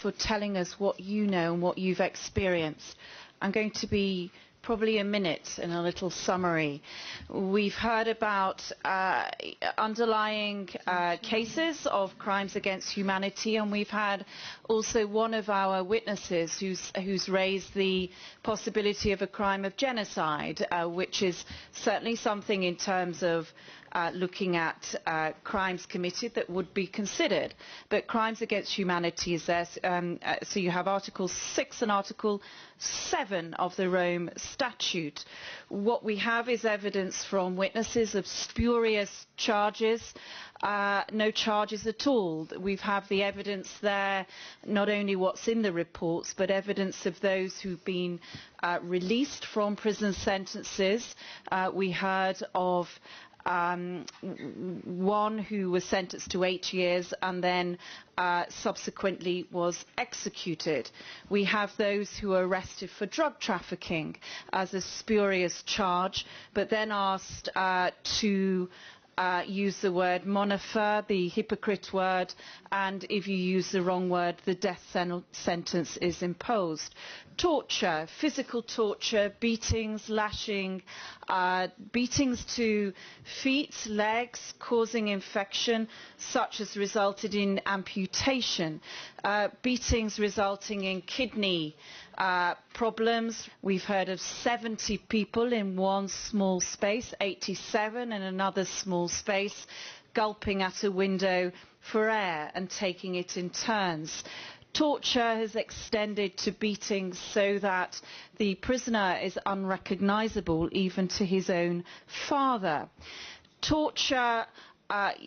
for telling us what you know and what you've experienced. I'm going to be probably a minute and a little summary. We've heard about underlying cases of crimes against humanity, and we've had also one of our witnesses who's raised the possibility of a crime of genocide, which is certainly something in terms of looking at crimes committed that would be considered. But crimes against humanity is there. So you have Article 6 and Article 7 of the Rome Statute. What we have is evidence from witnesses of spurious charges, no charges at all. We have the evidence there, not only what's in the reports, but evidence of those who've been released from prison sentences. We heard of one who was sentenced to 8 years and then subsequently was executed. We have those who are arrested for drug trafficking as a spurious charge, but then asked to use the word monifer, the hypocrite word, and if you use the wrong word, the death sentence is imposed. Torture, physical torture, beatings, lashing, beatings to feet, legs, causing infection, such as resulted in amputation, beatings resulting in kidney problems. We've heard of 70 people in one small space, 87 in another small space, gulping at a window for air and taking it in turns. Torture has extended to beatings so that the prisoner is unrecognisable even to his own father. Torture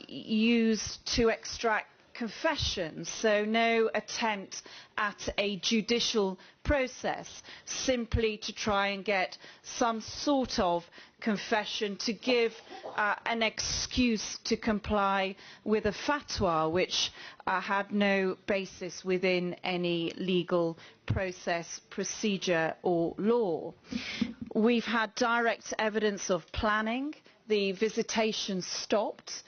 used to extract confessions, so no attempt at a judicial process, simply to try and get some sort of confession to give an excuse to comply with a fatwa which had no basis within any legal process, procedure or law. We've had direct evidence of planning. The visitation stopped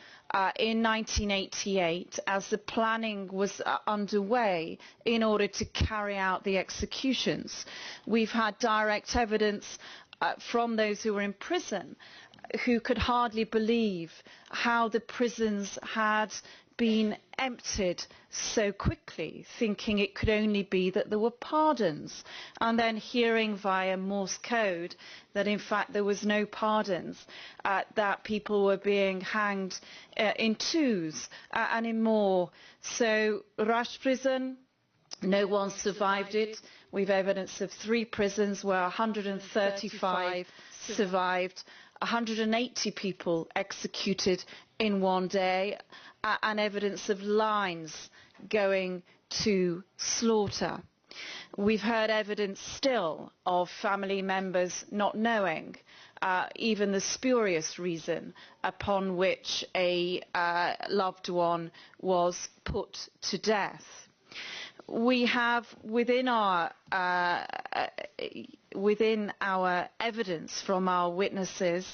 in 1988 as the planning was underway in order to carry out the executions. We've had direct evidence from those who were in prison who could hardly believe how the prisons had been emptied so quickly, thinking it could only be that there were pardons, and then hearing via Morse code that in fact there was no pardons, that people were being hanged in twos and in more. So Rush prison, no one survived it. We've evidence of 3 prisons where 135 survived, 180 people executed in one day, and evidence of lines going to slaughter. We've heard evidence still of family members not knowing even the spurious reason upon which a loved one was put to death. We have within our evidence from our witnesses